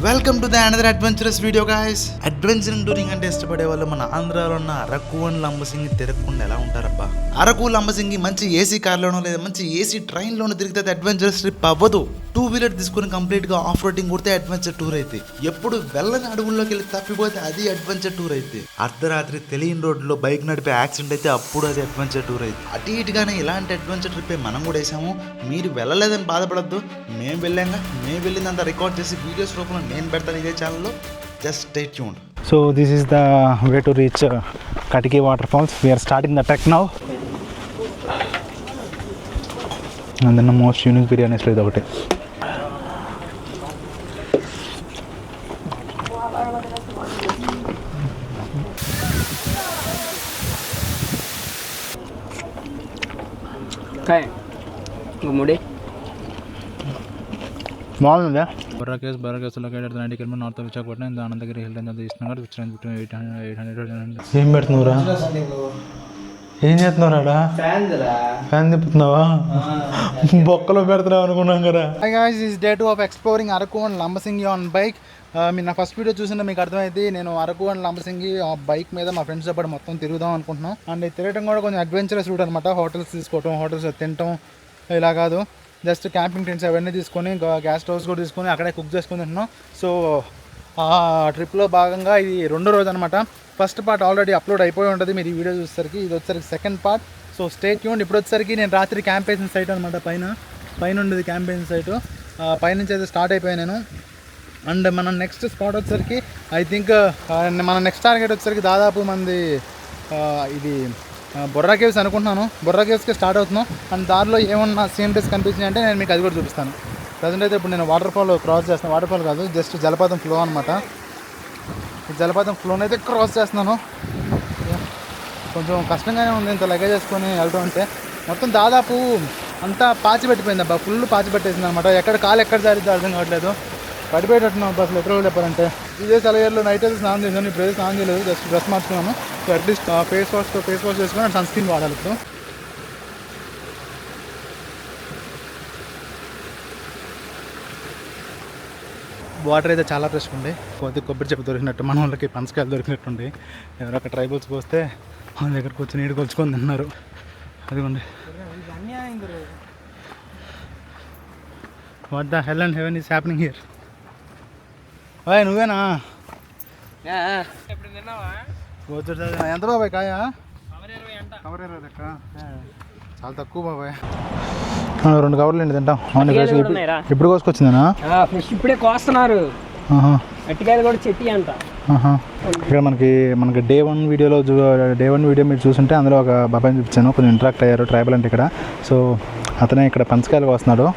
Welcome to the another adventurous video guys. Adventuring touring అంటే ఇష్టపడే వాళ్ళు మన ఆంధ్రాలో ఉన్న అరకు అండ్ లంబసింగి తిరగకుండా ఎలా ఉంటారబ్బా. అరకు లంబసింగి మంచి ఏసీ కార్లోనో లేదా మంచి ఏసీ ట్రైన్లోనో తిరిగితే అడ్వెంచరస్ ట్రిప్ అవ్వదు. 2 వీలర్ తీసుకుని కంప్లీట్గా ఆఫ్ రోడింగ్ కొడితే అడ్వెంచర్ టూర్ అయితే, ఎప్పుడు వెళ్ళని అడవుల్లోకి వెళ్ళి తప్పిపోతే అది అడ్వెంచర్ టూర్ అయితే, అర్ధరాత్రి తెలియని రోడ్లో బైక్ నడిపే యాక్సిడెంట్ అయితే అప్పుడు అది అడ్వెంచర్ టూర్ అయితే, అటు ఇటుగానే ఇలాంటి అడ్వెంచర్ ట్రిప్ మనం కూడా వేసాము. మీరు వెళ్ళలేదని బాధపడద్దు, మేము వెళ్ళాక మేము వెళ్ళినంత రికార్డ్ చేసి వీడియోస్ రూపంలో నేను పెడతాను ఇదే ఛానల్లో. Just stay tuned. So this is the way to reach Katiki waterfalls. We are starting the trek now. And then the most unique biryani is ఒకటి. काय गुमुडे బాగుందా? Borra caves located 90 km north of Visakhapatnam in the Ananthagiri hill range of the east నగర్ which range between 800. ఏం పెడుతున్నావురా? ఏం చేస్తున్నావురా? Fan తిప్పుతున్నావా? బొక్కలో పెడుతున్నావు అనుకున్నాం కదా. Hi guys, this is day 2 of exploring Araku and Lambasingi on bike. మీరు నా ఫస్ట్ వీడియో చూసినా మీకు అర్థమైంది, నేను అరకు అండ్ లంబసింగి బైక్ మీద మా ఫ్రెండ్స్తో పాటు మొత్తం తిరుగుదాం అనుకుంటున్నాం. అండ్ తిరగడం కూడా కొంచెం అడ్వెంచరస్ రూట్ అనమాట. హోటల్స్ తీసుకోవటం, హోటల్స్ తినటం ఇలా కాదు, జస్ట్ క్యాంపింగ్ టెంట్స్ అవన్నీ తీసుకొని గ్యాస్ స్టవ్స్ కూడా తీసుకొని అక్కడే కుక్ చేసుకొని తింటున్నాం. సో ఆ ట్రిప్లో భాగంగా ఇది 2వ రోజు అనమాట. ఫస్ట్ పార్ట్ ఆల్రెడీ అప్లోడ్ అయిపోయి ఉంటుంది మీరు ఈ వీడియో చూసేసరికి. ఇది వచ్చేసరికి second part. So stay tuned. ఇప్పుడు వచ్చేసరికి నేను రాత్రి క్యాంప్ వేసిన సైట్ అనమాట. పైన ఉండేది క్యాంప్ వేసిన సైటు. పైనుంచి అయితే స్టార్ట్ అయిపోయాను నేను. అండ్ మన నెక్స్ట్ స్పాట్ వచ్చేసరికి ఐ థింక్ మన నెక్స్ట్ టార్గెట్ వచ్చేసరికి దాదాపు మంది ఇది బొర్రా కేవ్స్ అనుకుంటున్నాను. బొర్రా కేవ్స్కి స్టార్ట్ అవుతున్నాం. అండ్ దారిలో ఏమన్నా సీనరీస్ కనిపించినాయి అంటే నేను మీకు అది కూడా చూపిస్తాను. ప్రజెంట్ అయితే ఇప్పుడు నేను వాటర్ ఫాల్ క్రాస్ చేస్తున్నాను. వాటర్ ఫాల్ కాదు, జస్ట్ జలపాతం ఫ్లో అనమాట. జలపాతం ఫ్లోని అయితే క్రాస్ చేస్తున్నాను. కొంచెం కష్టంగానే ఉంది ఇంత లగేజ్ చేసుకొని వెళ్తూ ఉంటే. మొత్తం దాదాపు అంతా పాచి పెట్టిపోయింది అబ్బా, ఫుల్ పాచి పెట్టేసింది అనమాట. ఎక్కడ కాలు ఎక్కడ జారిద్దో అర్థం కావట్లేదు. పడిపోయేటట్టున్నాం బస్సులు ఎక్కడ చెప్పాలంటే. ఇదే చలిలో నైట్ అయితే స్నానం చేశాను, ఇప్పుడు స్నానం చేయలేదు, జస్ట్ డ్రెస్ మార్చుకున్నాను. సో అట్లీస్ట్ ఫేస్ వాష్ చేసుకుని సన్ స్క్రీన్ వాడాలి. ఇప్పుడు వాటర్ అయితే చాలా ఫ్రెష్గా ఉంది. కొబ్బరి చెప్పు దొరికినట్టు, మన వాళ్ళకి పనసకాయలు దొరికినట్టుండి. ఎవరో ఒక ట్రైబల్స్కి వస్తే మన దగ్గరకు వచ్చి నీళ్ళు కొలుచుకొని తిన్నారు. అదిగోండి. What the hell and heaven is happening here. Boy నువ్వేనా? ఎంత బాబాయ్ కాయ? కవర్ 20 లెక్క, చాలా తక్కువ బాబాయ్. 2 కవర్లు అండి తింటాం. ఇప్పుడు కోసుకొచ్చిందేనా? ఇప్పుడే కోస్తున్నారు. అట్టికాయలు కూడా చెట్టి అంట. ఇక్కడ మనకి డే 1 వీడియో మీరు చూస్తుంటే అందులో ఒక బాబాయ్ని చూపించాను, కొంచెం ఇంటరాక్ట్ అయ్యారు ట్రైబల్ అంటే ఇక్కడ. సో అతనే ఇక్కడ పనసకాయలు కోస్తున్నాడు.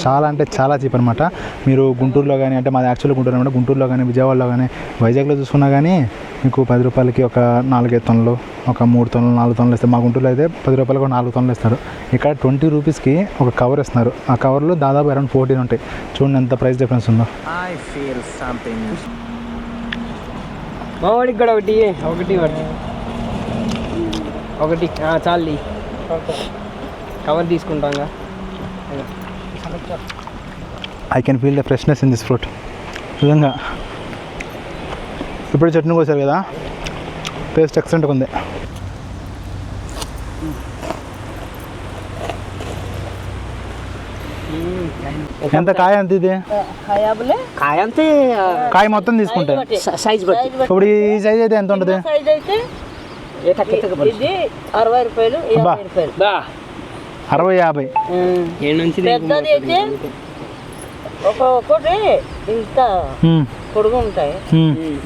చాలా అంటే చాలా చీప్ అనమాట. మీరు గుంటూరులో కానీ, అంటే మాది యాక్చువల్గా గుంటూరు అనమాట, గుంటూరులో కానీ, విజయవాడలో కానీ, వైజాగ్లో చూసుకున్నా కానీ మీకు 10 రూపాయలకి ఒక 4-5 తొనలు, ఒక 3 తొనలు, 4 తొనలు ఇస్తారు. మా గుంటూరులో అయితే 10 రూపాయలకు ఒక 4 తొనలు ఇస్తారు. ఇక్కడ 20 రూపీస్కి ఒక కవర్ ఇస్తున్నారు. ఆ కవర్లో దాదాపు అరౌండ్ 14 ఉంటాయి. చూడండి ఎంత ప్రైస్ డిఫరెన్స్ ఉందో. మావాడికి కూడా ఒకటి చాలు కవర్ తీసుకుంటాంగా. I can feel the freshness in this fruit. నిజంగా ఇప్పుడు చట్నీ కోసారు కదా, టేస్ట్ ఎక్సలెంట్గా ఉంది. ఎంత కాయ? ఎంత ఇది కాయ మొత్తం తీసుకుంటే ఇప్పుడు ఈ సైజ్ అయితే ఎంత ఉంటుంది? 60-50. ఒక్కొక్కటి ఇంత పొడుగు ఉంటాయి,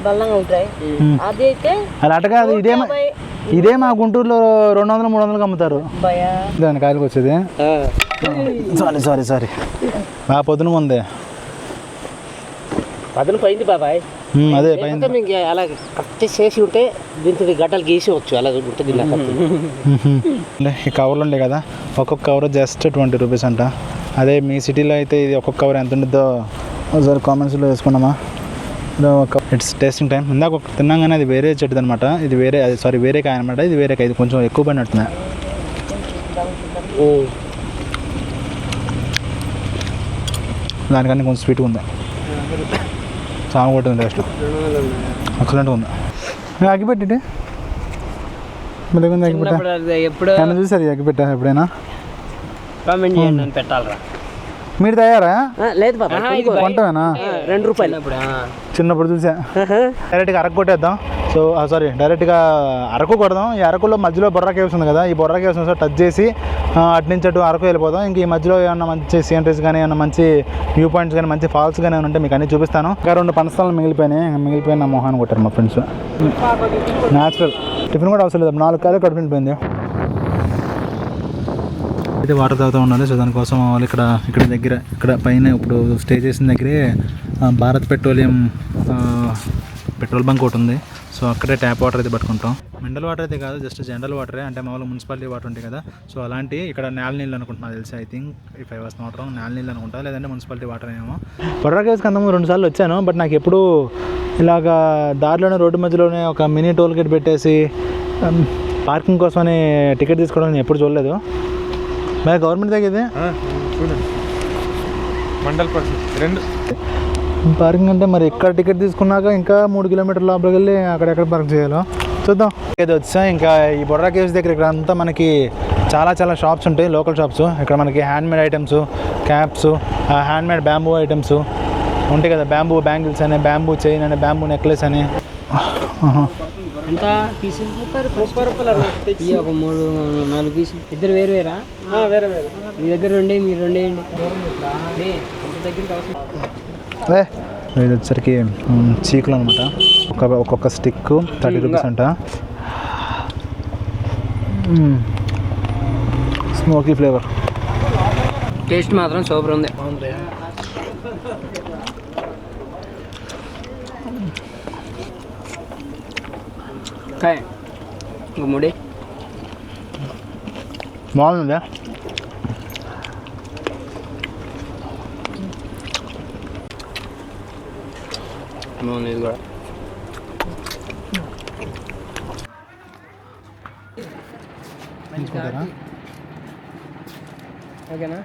బలంగా ఉంటాయి. అది అయితే అలా అట కాదు, ఇదే మా గుంటూరులో 200-300 అమ్ముతారు. దాని కాయలకు వచ్చేది. సారీ పొద్దున ఉంది, పదును పోయింది బాబాయ్. అదే మీకు అలా కట్ చేసి ఉంటే దీంతో గడ్డలు గీసేవచ్చు. అలా ఉంటుంది. ఈ కవర్లు ఉండే కదా, ఒక్కొక్క కవర్ జస్ట్ 20 రూపీస్ అంట. అదే మీ సిటీలో అయితే ఇది ఒక్కొక్క కవర్ ఎంత ఉంటుందో ఒకసారి కామెంట్స్లో వేసుకున్నామా. It's tasting time. ఇందాక ఒక తిన్నాగానే అది వేరే చెట్టుది అనమాట. ఇది వేరే కాయ అనమాట. ఇది వేరే కాయ, ఇది కొంచెం ఎక్కువ పడినట్టున్నాయి. దానికన్నా కొంచెం స్వీట్గా ఉంది. చాలా కొట్టింది టేస్ట్ ఎక్సలెంట్గా ఉంది. అగ్గిపెట్టి మీ దగ్గర అగ్గిపెట్టా ఎప్పుడు ఏమైనా చూసారు అగ్గిపెట్టా ఎప్పుడైనా? కామెంట్ చేయండి అని పెట్టాలరా. మీరు తయారా? లేదు బాబా, కొంటామేనా? ₹2 చిన్నప్పుడు చూసా. డైరెక్ట్గా అరకు కొట్టేద్దాం. సో సారీ, డైరెక్ట్గా అరకు కొడదాం. ఈ అరకులో మధ్యలో బొర్రా కేవ్స్ ఉంది కదా, ఈ బొర్రా కేవ్స్ టచ్ చేసి అటు నుంచి అటు అరకు వెళ్ళిపోదాం. ఇంక ఈ మధ్యలో ఏమన్నా మంచి సీనరీస్ కానీ ఏమన్నా మంచి వ్యూ పాయింట్స్ కానీ మంచి ఫాల్స్ కానీ ఏమైనా ఉంటే మీకు అన్నీ చూపిస్తాను. ఇంకా 2 పనస్థానాలు మిగిలిపోయి నా మొహాన్ని కొట్టారు మా ఫ్రెండ్స్. న్యాచురల్ టిఫిన్ కూడా అవసరం లేదు, 4 కాయలు కడుపు నిండిపోయింది. అయితే వాటర్ తాగుతూ ఉండాలి. సో దానికోసం వాళ్ళు ఇక్కడ దగ్గర ఇక్కడ పైన ఇప్పుడు స్టే చేసిన దగ్గరే భారత్ పెట్రోల్ బంక్ ఒకటి ఉంది. సో అక్కడే ట్యాప్ వాటర్ అయితే పట్టుకుంటాం. మినరల్ వాటర్ అయితే కాదు, జస్ట్ జనరల్ వాటరే, అంటే మామూలు మున్సిపాలిటీ వాటర్ ఉంటాయి కదా. సో అలాంటి ఇక్కడ నేల నీళ్ళు అనుకుంటున్నా తెలిసి. I think if I was not wrong నేల నీళ్ళు అనుకుంటా, లేదంటే మున్సిపాలిటీ వాటర్ ఏమో. బొర్రా కేవ్స్కి అంతకుముందు 2 సార్లు వచ్చాను, బట్ నాకు ఎప్పుడు ఇలాగా దారిలోనే రోడ్డు మధ్యలోనే ఒక మినీ టోల్ గేట్ పెట్టేసి పార్కింగ్ కోసమని టికెట్ తీసుకోవడం నేను ఎప్పుడు చూడలేదు. మరి గవర్నమెంట్ దగ్గర చూడండి మండల్ పరిస్థితి 2 పార్కింగ్ అంటే మరి ఇక్కడ టికెట్ తీసుకున్నాక ఇంకా 3 కిలోమీటర్ల లోపలికి వెళ్ళి అక్కడెక్కడ పార్క్ చేయాలో చూద్దాం. ఏదో వచ్చా ఇంకా ఈ బొర్రా కేవ్స్ దగ్గర ఇక్కడ అంతా మనకి చాలా షాప్స్ ఉంటాయి, లోకల్ షాప్స్. ఇక్కడ మనకి handmade items, caps, handmade bamboo items ఉంటాయి కదా, బ్యాంబూ బ్యాంగిల్స్ అని, బ్యాంబూ చైన్ అని, బ్యాంబూ నెక్లెస్ అని. ఎంత పీసు ₹30 ఒక 3-4 పీసులు. ఇద్దరు వేరు వేరా? వేరే మీ దగ్గర 2 మీరు 2 దగ్గరికి అవసరం. ఇది వచ్చరికి చీకులు అనమాట. ఒక్కొక్క స్టిక్ ₹30 అంట. స్మోకీ ఫ్లేవర్, టేస్ట్ మాత్రం సూపర్ ఉంది. గుమ్మడి బాగుంది. ఇది కూడా ఓకేనా.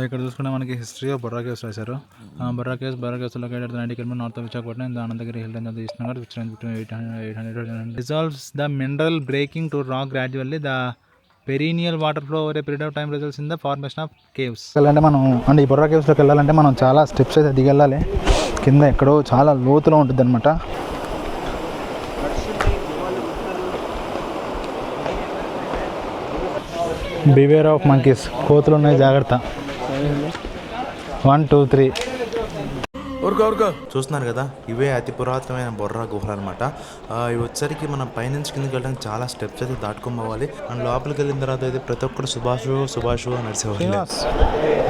ఇక్కడ చూసుకుంటే మనకి హిస్టరీ ఆఫ్ బొర్రా కేవ్స్ రాశారు. Borra caves located 90 km north of Visakhapatnam in the Anandagiri Hills and the East Nagar, which runs between 800 dissolves the mineral breaking to rock gradually. The perennial water flow over a period of time results in the formation of caves. వెళ్ళాలంటే మనం అంటే ఈ బొర్రా కేవ్స్లోకి వెళ్ళాలంటే మనం చాలా steps అయితే దిగెళ్ళాలి. కింద ఎక్కడో చాలా లోతులో ఉంటుంది అనమాట. బివేర్ ఆఫ్ మంకీస్, కోతులు ఉన్నాయి జాగ్రత్త. 1 2 3 చూస్తున్నారు కదా, ఇవే అతి పురాతనమైన బొర్రా గుహలు అనమాట. ఇవి వచ్చరికి మనం పైనుంచి కిందకి వెళ్ళడానికి చాలా స్టెప్స్ అయితే దాటుకొని పోవాలి. అండ్ లోపలికి వెళ్ళిన తర్వాత అయితే ప్రతి ఒక్కరు సుభాషు అని నడిచేవాళ్ళు.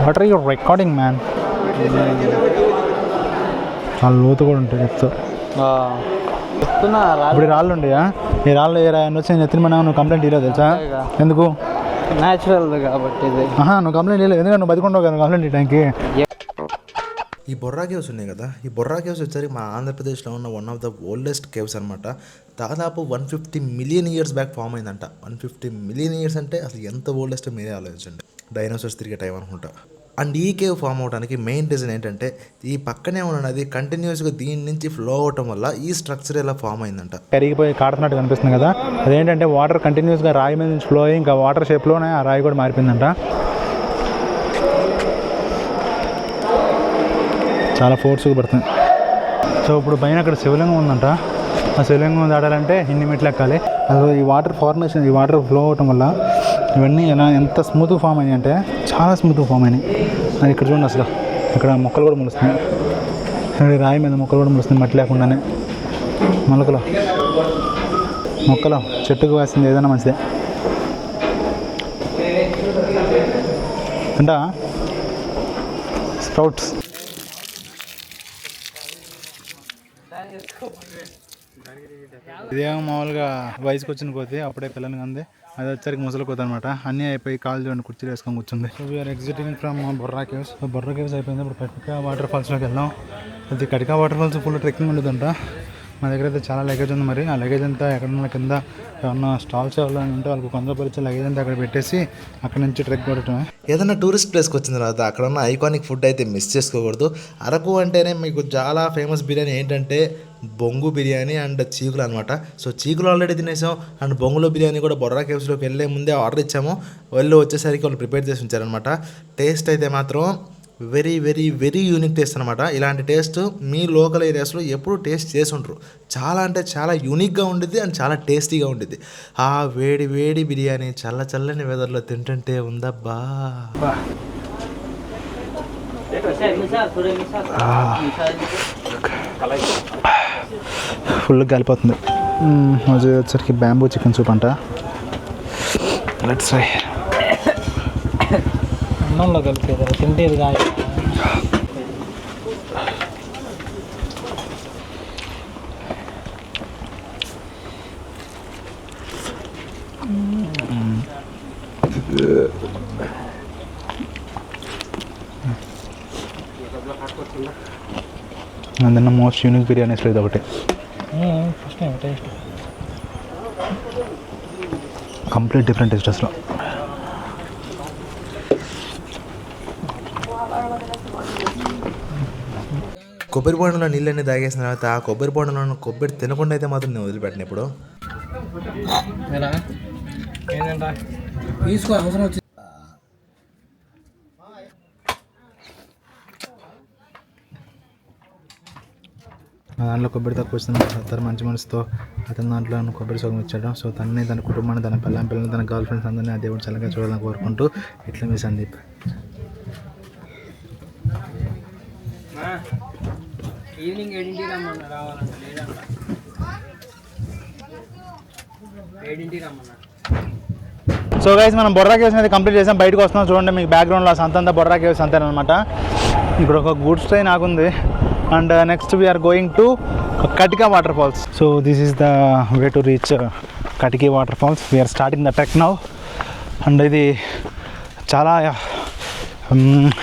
What are you recording man? చాలా లోతు కూడా ఉంటాయి చెప్తా. ఇప్పుడు రాళ్ళు ఉండయా? ఈ రాళ్ళు ఏ రాయని వచ్చి నేను ఎత్తిన నువ్వు కంప్లైంట్ ఇవ్వలేదు తెలుసా? ఎందుకు? న్యాచురల్ కాబట్టి. నువ్వు కంప్లైంట్ ఇవ్వలేదు ఎందుకంటే నువ్వు బతికుంటావు కదా కంప్లైంట్ ఇవ్వడానికి. ఈ బొర్రా కేవ్స్ ఉన్నాయి కదా, ఈ బొర్రా కేవ్స్ వచ్చేసరికి మన ఆంధ్రప్రదేశ్లో ఉన్న one of the oldest caves అనమాట. దాదాపు 150 మిలియన్ ఇయర్స్ బ్యాక్ ఫామ్ అయిందంట. 150 మిలియన్ ఇయర్స్ అంటే అసలు ఎంత ఓల్డెస్ట్ మీరే ఆలోచించండి. డైనోసార్స్ తిరిగే టైం అనుకుంటా. అండ్ ఈ కేవ్ ఫామ్ అవడానికి మెయిన్ రీజన్ ఏంటంటే ఈ పక్కనే ఉన్నది కంటిన్యూస్గా దీని నుంచి ఫ్లో అవటం వల్ల ఈ స్ట్రక్చర్ ఇలా ఫామ్ అయిందంట. కరిగిపోయి కాడుతున్నట్టు కనిపిస్తుంది కదా, అదేంటంటే వాటర్ కంటిన్యూస్గా రాయి మీద నుంచి ఫ్లో అయ్యి ఇంకా వాటర్ షేప్లోనే ఆ రాయి కూడా మారిపోయిందంట. చాలా ఫోర్స్గా పడుతుంది. సో ఇప్పుడు పైన అక్కడ శివలింగం ఉందంట. ఆ శివలింగం దాటాలంటే ఇన్ని మెట్లు ఎక్కాలి. అసలు ఈ వాటర్ ఫార్మేషన్, ఈ వాటర్ ఫ్లో అవటం వల్ల ఇవన్నీ ఎలా ఎంత స్మూత్గా ఫామ్ అయినాయి అంటే చాలా స్మూత్గా ఫామ్ అయినాయి. అది ఇక్కడ చూడండి, అసలు ఇక్కడ మొక్కలు కూడా మొలుస్తున్నాయి. ఇక్కడ రాయి మీద మొక్కలు కూడా మొలుస్తున్నాయి మట్టి లేకుండానే. మొక్కలు చెట్టుకు వేసింది ఏదైనా మంచిదే అంట. స్ప్రౌట్స్. ఇదేమో మామూలుగా వయసుకు వచ్చిన కోతి, అప్పుడే పిల్లని అంది. అది వచ్చరికి ముసలి కోత అనమాట. అన్నీ అయిపోయి కాళ్ళు చూడండి కుర్చీలు వేసుకొని కూర్చుంది. So we are exiting from Borra caves. Borra caves అయిపోయింది. ఇప్పుడు కటికా వాటర్ ఫాల్స్లోకి వెళ్దాం. అది Katika water falls full trekking ఉండదంట. మా దగ్గర అయితే చాలా లగేజ్ ఉంది. మరి ఆ లగేజ్ అంతా ఎక్కడన్నా కింద ఏమన్నా స్టాల్స్ ఎవరైనా ఉంటే వాళ్ళకి కొందరు లగేజ్ అంతా అక్కడ పెట్టేసి అక్కడ నుంచి ట్రెక్ కొట్టడమే. ఏదైనా టూరిస్ట్ ప్లేస్కి వచ్చిన తర్వాత అక్కడ ఉన్న ఐకానిక్ ఫుడ్ అయితే మిస్ చేసుకోకూడదు. అరకు అంటేనే మీకు చాలా ఫేమస్ బిర్యానీ ఏంటంటే బొంగు బిర్యానీ అండ్ చీకులు అనమాట. సో చీకులు ఆల్రెడీ తినేసాం అండ్ బొంగులో బిర్యానీ కూడా బొర్రా కేవ్స్లోకి వెళ్ళే ముందే ఆర్డర్ ఇచ్చాము. వచ్చేసరికి వాళ్ళు ప్రిపేర్ చేసి ఉంచారనమాట. టేస్ట్ అయితే మాత్రం very very very unique taste అనమాట. ఇలాంటి టేస్ట్ మీ లోకల్ ఏరియాస్లో ఎప్పుడు టేస్ట్ చేసి ఉంటారు. చాలా అంటే చాలా యూనిక్గా ఉండిద్ది అండ్ చాలా టేస్టీగా ఉండిద్ది. ఆ వేడి వేడి బిర్యానీ చల్లని వెదర్లో తింటుంటే ఉందబ్బా. ఫుల్ కలిపోతుంది. వచ్చేసరికి బ్యాంబూ చికెన్ సూప్ అంట. Let's try. అన్నంలో కలిపేది తింటేది కాదు. అందులో మోస్ట్ యూనిక్ బిర్యానీస్ లేదు ఒకటి. First time taste complete different taste అసలు. కొబ్బరి బొండంలో నీళ్ళన్నీ తాగేసిన తర్వాత ఆ కొబ్బరి బొండంలో కొబ్బరి తినకుండా అయితే మాత్రం నేను వదిలిపెట్టిన. ఇప్పుడు తీసుకో అవసరం వచ్చి దాంట్లో కొబ్బరి తక్కువ వచ్చింది. అతను మంచి మనసుతో అతని దాంట్లో కొబ్బరి సోగం ఇచ్చాడు. సో తనని తన కుటుంబాన్ని తన పిల్లల్ని తన గర్ల్ ఫ్రెండ్స్ అందరినీ ఆ దేవుడు చల్లగా చూడాలని కోరుకుంటూ ఇట్లా మీ సందీప్. ఈవినింగ్ 7ంటికి రమ్మన్నా రావాలంటే లేదంట. 7ంటికి రమ్మన్నా. సో గైస్ మనం బొర్రా కేవ్స్ అనేది కంప్లీట్ చేసాం. బయటకు వస్తున్నాం చూడండి. మీకు బ్యాక్గ్రౌండ్లో సంతంతా బొర్రా కేవ్స్ అంతేనమాట. ఇక్కడ ఒక గూడ్స్ ట్రైన్ ఆగుంది. And next we are going to Katika water falls. So this is the way to reach Katiki water falls. We are starting the trek now. And ఇది చాలా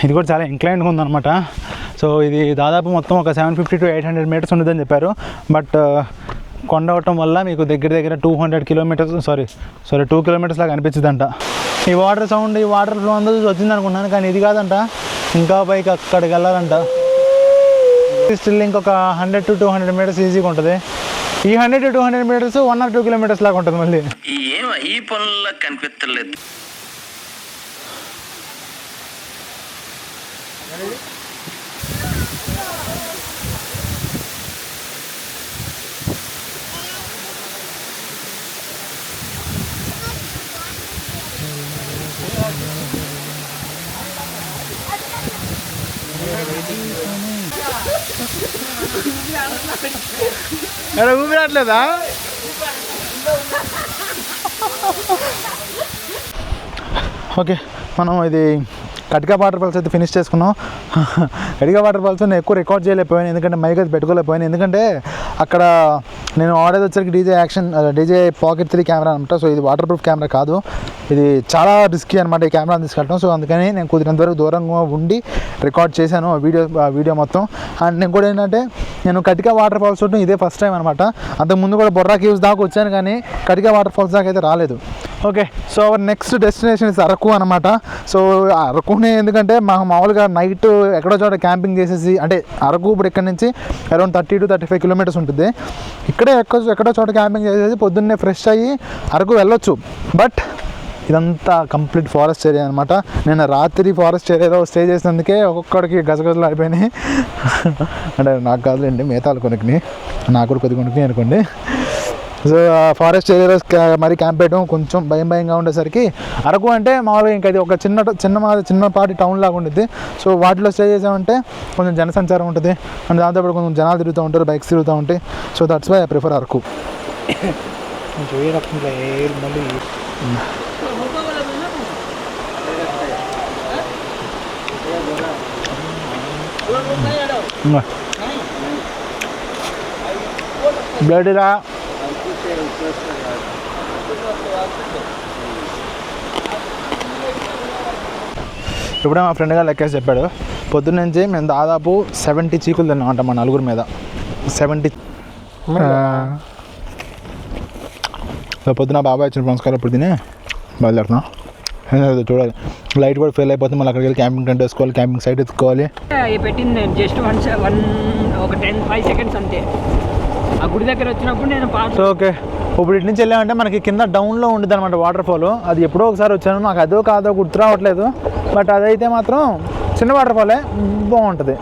ఇది కూడా చాలా ఇంక్లైన్డ్గా ఉందన్నమాట. సో ఇది దాదాపు మొత్తం ఒక 750 to 800 మీటర్స్ ఉంటుందని చెప్పారు. బట్ కొండ అవటం వల్ల మీకు దగ్గర 200 కిలోమీటర్స్ 2 కిలోమీటర్స్ లాగా అనిపించిందంట. ఈ వాటర్ సౌండ్, ఈ వాటర్ ఫ్లో అంతా వచ్చింది అనుకున్నాను, కానీ ఇది కాదంట. ఇంకా పైకి అక్కడికి వెళ్ళాలంట. స్టిల్ ఇంకొక 100 to 200 మీటర్స్ ఈజీగా ఉంటుంది. ఈ 100 to 200 మీటర్స్ 1 or 2 కిలోమీటర్స్ లాగా ఉంటుంది. మళ్ళీ ఈ పనుల్లో కనిపించలేదు. ఊపిరాట్లేదా? ఓకే, మనం ఇది కటికా వాటర్ ఫాల్స్ అయితే ఫినిష్ చేసుకున్నాం. కటికా వాటర్ ఫాల్స్ నేను ఎక్కువ రికార్డ్ చేయలేకపోయాను, ఎందుకంటే మైక్ అయితే పెట్టుకోలేకపోయాను. ఎందుకంటే అక్కడ నేను ఆర్డర్ వచ్చరికి డీజే పాకెట్ 3 కెమెరా అనమాట. సో ఇది వాటర్ ప్రూఫ్ కెమెరా కాదు, ఇది చాలా రిస్కీ అనమాట ఈ కెమెరా తీసుకెళ్ళడం. సో అందుకని నేను కుదిరినంత వరకు దూరంగా ఉండి రికార్డ్ చేశాను ఆ వీడియో మొత్తం. అండ్ నేను కూడా ఏంటంటే నేను కటికా వాటర్ ఫాల్స్ చూడటం ఇదే ఫస్ట్ టైం అనమాట. అంతకుముందు కూడా బొర్రా కేవ్స్ దాకా వచ్చాను, కానీ కటికా వాటర్ ఫాల్స్ దాకా అయితే రాలేదు. Okay, so our next destination is Araku అనమాట. సో అరకునే ఎందుకంటే మామూలుగా నైట్ ఎక్కడో చోట క్యాంపింగ్ చేసేసి, అంటే అరకు ఇప్పుడు ఇక్కడ నుంచి అరౌండ్ 30 to 35 కిలోమీటర్స్ ఉంటుంది. ఇక్కడే ఎక్కడో చోట క్యాంపింగ్ చేసేసి పొద్దున్నే ఫ్రెష్ అయ్యి అరకు వెళ్ళొచ్చు. బట్ ఇదంతా కంప్లీట్ ఫారెస్ట్ ఏరియా అనమాట. నేను రాత్రి ఫారెస్ట్ ఏరియాలో స్టే చేసినందుకే ఒక్కొక్కడికి గజగజలు అయిపోయినాయి. అంటే నాకు కాదులేండి, మిగతాలు కొనుక్కుని, నాకు కూడా కొద్ది కొనుక్కుని అనుకోండి. సో ఫారెస్ట్ ఏరియాలో మరి క్యాంప్ వేయడం కొంచెం భయంగా ఉండేసరికి అరకు అంటే మామూలుగా ఇంకా అది ఒక చిన్నపాటి టౌన్ లాగా ఉంటుంది. సో వాటిలో స్టే చేసామంటే కొంచెం జనసంచారం ఉంటుంది, అండ్ దాంతోపాటు కొంచెం జనాలు తిరుగుతూ ఉంటారు, బైక్స్ తిరుగుతూ ఉంటాయి. So that's why I prefer Araku. Blood రా ఇప్పుడే మా ఫ్రెండ్ గారు లెక్కేసి చెప్పాడు. పొద్దున్న నుంచి మేము దాదాపు 70 చీకులు తిన్నామంట మా నలుగురి మీద. 70 పొద్దున బాబాయ్ వచ్చిన నమస్కారం ఇప్పుడు తినే బయలుదేరుతున్నాం. చూడాలి లైట్ కూడా ఫెయిల్ అయిపోతుంది, మళ్ళీ అక్కడికి వెళ్ళి క్యాంపింగ్ టెంట్ వేసుకోవాలి, క్యాంపింగ్ సైట్ ఎత్తుకోవాలి. పెట్టింది నేను జస్ట్ ఒక 5 సెకండ్స్ అంతే. ఆ గుడి దగ్గర వచ్చినప్పుడు నేను సో ఓకే, ఇప్పుడు ఇటు నుంచి వెళ్ళామంటే మనకి కింద డౌన్లో ఉంటుంది అనమాట వాటర్ ఫాల్. అది ఎప్పుడో ఒకసారి వచ్చాను, నాకు అదో కాదో గుర్తు రావట్లేదు. బట్ అదైతే మాత్రం చిన్న వాటర్ ఫాలే, బాగుంటుంది.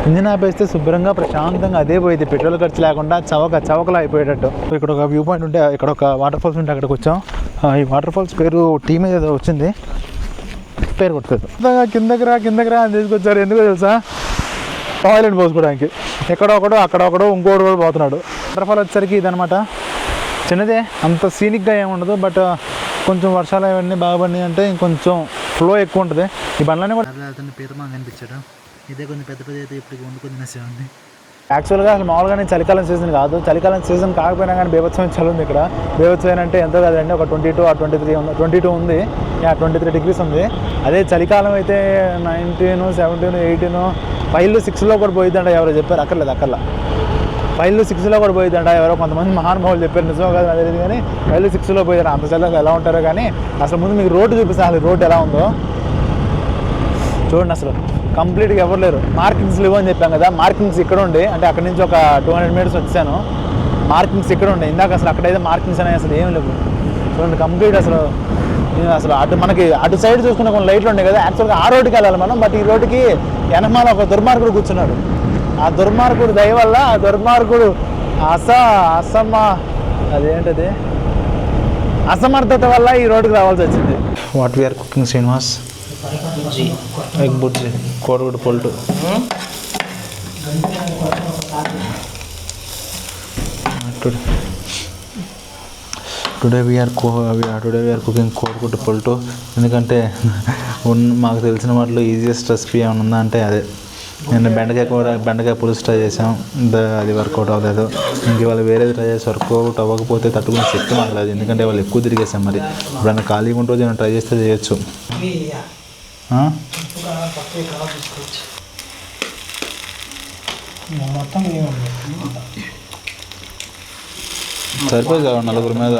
ఇంజిన్ ఆపేస్తే శుభ్రంగా ప్రశాంతంగా అదే పోయింది, పెట్రోల్ ఖర్చు లేకుండా చవకలా అయిపోయేటట్టు. ఇక్కడ ఒక వ్యూ పాయింట్ ఉంటే, ఇక్కడ ఒక వాటర్ ఫాల్స్ ఉంటే అక్కడికి వచ్చాం. ఈ వాటర్ ఫాల్స్ పేరు టీమ్ ఏదో వచ్చింది, పేరు కొట్టలేదు. కిందకి రా అని తీసుకొచ్చారు. ఎందుకో తెలుసా, టాయిలెట్ పోసుకోవడానికి. ఎక్కడొకడు అక్కడొకడు ఇంకోటి కూడా పోతున్నాడు. వాటర్ ఫాల్ వచ్చేసరికి ఇదనమాట, చిన్నదే, అంత సీనిక్గా ఏముండదు. బట్ కొంచెం వర్షాలు అవన్నీ బాగా పడినాయి అంటే ఇంకొంచెం ఫ్లో ఎక్కువ ఉంటుంది. ఈ బండ్లన్నీ కూడా అతను పీతమా కనిపించాడు. ఇదే కొంచెం పెద్ద అయితే ఇప్పటికి వండుకొని తినేసేవాడిని. యాక్చువల్గా అసలు మామూలుగానే చలికాలం సీజన్ కాదు, చలికాలం సీజన్ కాకపోయినా కానీ బీభత్సమైన చలి ఉంది ఇక్కడ. బీభత్సమైన అంటే ఎంతో కాదండి, ఒక 22 or 23 ఉంది, 23 degrees ఉంది. అదే చలికాలం అయితే 19, 17, 18, 5, 6లో కూడా పోయిద్దంట. ఎవరో చెప్పారు, అక్కర్లేదు 5, 6లో కూడా పోయిద్దంట. ఎవరో కొంతమంది మహానుభావులు చెప్పారు, నిజమో కాదు నాకు తెలియదు కానీ 5, 6లో పోయిద్దాం. అంత చల్లగా ఎలా ఉంటారో కానీ. అసలు ముందు మీకు రోడ్డు చూపిస్తాను, అసలు రోడ్డు ఎలా ఉందో చూడండి. అసలు కంప్లీట్గా ఎవరు లేరు. మార్కింగ్స్ లేవు అని చెప్పాం కదా, మార్కింగ్స్ ఇక్కడ ఉండి, అంటే అక్కడి నుంచి ఒక 200 meters వచ్చాను, మార్కింగ్స్ ఇక్కడ ఉండే. ఇందాక అసలు అక్కడైతే మార్కింగ్స్ అనేవి అసలు ఏం లేవు. చూడండి కంప్లీట్ అసలు మనకి అటు సైడ్ చూసుకున్న కొన్ని లైట్లు ఉన్నాయి కదా, యాక్చువల్గా ఆ రోడ్డుకి వెళ్ళాలి మనం. బట్ ఈ రోడ్డుకి వెనకమాల ఒక దుర్మార్గుడు కూర్చున్నాడు. ఆ దుర్మార్గుడు దయ వల్ల, ఆ దుర్మార్గుడు అదేంటది అసమర్థత వల్ల ఈ రోడ్డుకి రావాల్సి వచ్చింది. What we are cooking Srinivas? Egg bhurji, కోడిగుడ్డు పొల్టు. టుడే వీఆర్ కుకింగ్ కోడిగుడ్డు పొల్టు. ఎందుకంటే మాకు తెలిసిన వాటిలో ఈజియెస్ట్ రెసిపీ ఏమైనా ఉందా అంటే అదే. నేను బెండకాయ పులుసు ట్రై చేసాం, అది వర్కౌట్ అవ్వలేదు. ఇంక వాళ్ళు వేరేది ట్రై చేసి వర్కౌట్ అవ్వకపోతే తట్టుకునే శక్తి మాకు లేదు, ఎందుకంటే వాళ్ళు ఎక్కువ తిరిగేసాం. మరి ఇప్పుడు ఖాళీగా ఉంటుంది, నేను ట్రై చేస్తే చేయొచ్చు. సరిపోయి కదా 4 మీద.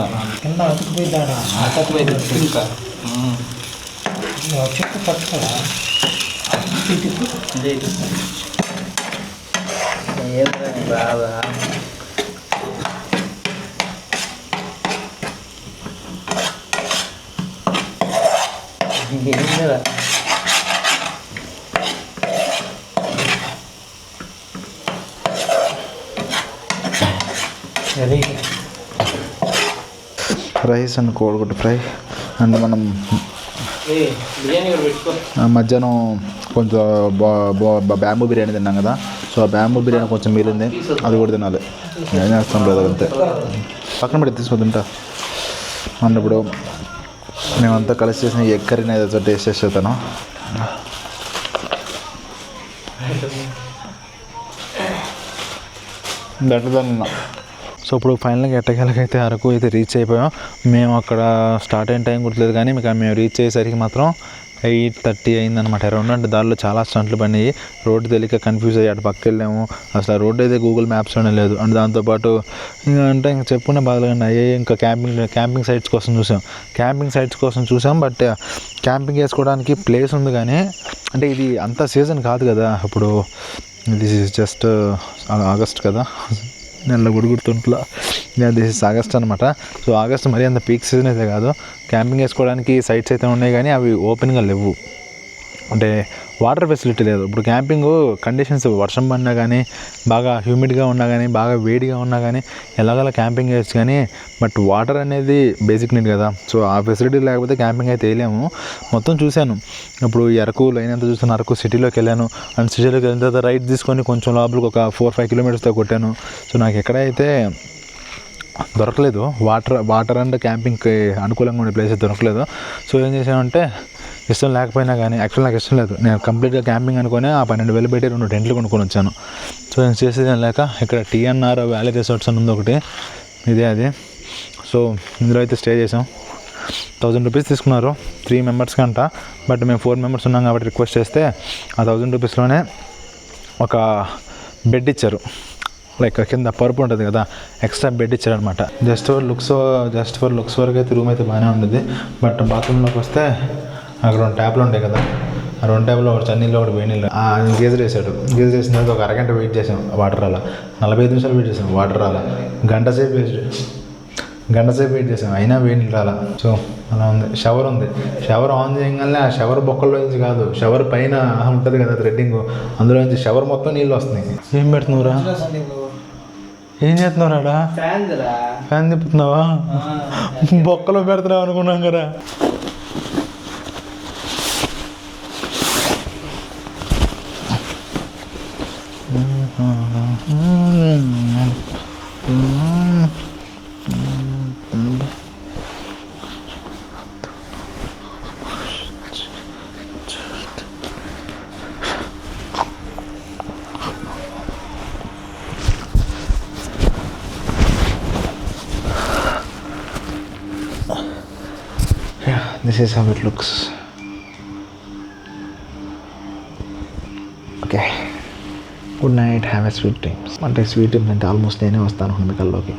రైస్ అండ్ కోడిగుడ్డు ఫ్రై. అండ్ మనం మధ్యాహ్నం కొంచెం బ్యాంబూ బిర్యానీ తిన్నాం కదా, సో ఆ బ్యాంబూ బిర్యానీ కొంచెం మిగిలింది, అది కూడా తినాలి. ఏం చేస్తాం బ్రదర్, అంతే. పక్కన పెట్టి తీసుకొని తింటా. అన్నప్పుడు మేమంతా కలిసి చేసిన ఎగ్ కర్రీని ఏదో టేస్ట్ చేసేతాను. బెటర్ తిన్నా. సో ఇప్పుడు ఫైనల్గా ఎట్టకేలకైతే అరకు అయితే రీచ్ అయిపోయాం. మేము అక్కడ స్టార్ట్ అయిన టైం గుర్తులేదు కానీ మేము రీచ్ అయ్యేసరికి మాత్రం 8:30 అయిందనమాట. అరౌండ్. అంటే దారిలో చాలా స్టంట్లు పడినాయి, రోడ్డు తెలియక కన్ఫ్యూజ్ అయ్యి అటు పక్క వెళ్ళాము. అసలు ఆ రోడ్డు అయితే గూగుల్ మ్యాప్స్లోనే లేదు. అండ్ దాంతోపాటు అంటే ఇంకా చెప్పుకునే బాధలు కానీ అయ్యే. ఇంకా క్యాంపింగ్ సైట్స్ కోసం చూసాం. బట్ క్యాంపింగ్ చేసుకోవడానికి ప్లేస్ ఉంది కానీ అంటే ఇది అంత సీజన్ కాదు కదా. ఇప్పుడు దిస్ ఈజ్ జస్ట్ ఆగస్ట్ కదా, నెల గుర్తుంట్లా. దిస్ ఇస్ ఆగస్ట్ అనమాట. సో ఆగస్ట్ మరీ అంత పీక్ సీజన్ అయితే కాదు. క్యాంపింగ్ వేసుకోవడానికి సైట్స్ అయితే ఉన్నాయి కానీ అవి ఓపెన్గా లేవు, అంటే వాటర్ ఫెసిలిటీ లేదు. ఇప్పుడు క్యాంపింగ్ కండిషన్స్ వర్షం పడినా కానీ, బాగా హ్యూమిడ్గా ఉన్నా కానీ, బాగా వేడిగా ఉన్నా కానీ ఎలాగలా క్యాంపింగ్ చేయొచ్చు కానీ, బట్ వాటర్ అనేది బేసిక్ నీడ్ కదా. సో ఆ ఫెసిలిటీ లేకపోతే క్యాంపింగ్ అయితే వేయలేము. మొత్తం చూశాను. ఇప్పుడు ఈ అరకు లైన్ అంతా చూసాను. అరకు సిటీలోకి వెళ్ళాను. అండ్ సిటీలోకి వెళ్ళిన తర్వాత రైట్ తీసుకొని కొంచెం లోపలికి ఒక 4-5 kilometers కొట్టాను. సో నాకు ఎక్కడైతే దొరకలేదు వాటర్ అండ్ క్యాంపింగ్కి అనుకూలంగా ఉండే ప్లేస్ దొరకలేదు. సో ఏం చేశానంటే, ఇష్టం లేకపోయినా కానీ, యాక్చువల్ నాకు ఇష్టం లేదు, నేను కంప్లీట్గా క్యాంపింగ్ అనుకుని ఆ 12,000 పెట్టి 2 టెంట్లు కొనుక్కొని వచ్చాను. సో నేను చేసేది లేక ఇక్కడ TNR వ్యాలీ రిసార్ట్స్ అని ఉంది ఒకటి, ఇదే అది. సో ఇందులో అయితే స్టే చేసాం. 1000 rupees తీసుకున్నారు 3 members అంట. బట్ మేము 4 members ఉన్నాం కాబట్టి రిక్వెస్ట్ చేస్తే ఆ 1000 rupeesలోనే ఒక బెడ్ ఇచ్చారు. లైక్ కింద పరుపు ఉంటుంది కదా, ఎక్స్ట్రా బెడ్ ఇచ్చారనమాట. జస్ట్ ఫర్ లుక్స్ వరకు అయితే రూమ్ అయితే బాగానే ఉండేది. బట్ బాత్రూంలోకి వస్తే అక్కడ 2 ట్యాప్లు ఉంటాయి కదా, ఆ 2 ట్యాప్లో ఒకటి చన్నీళ్ళు ఒకటి వేడి నీళ్ళు. గీజర్ వేసాడు. గీజర్ వేసిన తర్వాత ఒక అరగంట వెయిట్ చేసాం, వాటర్ రాలా. 45 నిమిషాలు వెయిట్ చేసాం, వాటర్ రాలా. గంట సేపు వెయిట్ చేసాం, అయినా వేడి నీళ్ళు రాలా. సో అలా ఉంది. షవర్ ఉంది. షవర్ ఆన్ చేయగానే ఆ షవర్ బొక్కల్లో నుంచి కాదు, షవర్ పైన ఉంటుంది కదా థ్రెడ్డింగ్, అందులో నుంచి షవర్ మొత్తం నీళ్ళు వస్తున్నాయి. ఏం పెడుతున్నావురా? ఏం చేస్తున్నావురా? ఫ్యాన్ తిప్పుతున్నావా? బొక్కలో పెడుతున్నావు అనుకున్నాం కదా. This is how it looks. Okay. Good night. Have a sweet dreams. అంటే స్వీట్ డ్రీమ్స్ అంటే ఆల్మోస్ట్ నేనే వస్తాను హుందకల్లోకి.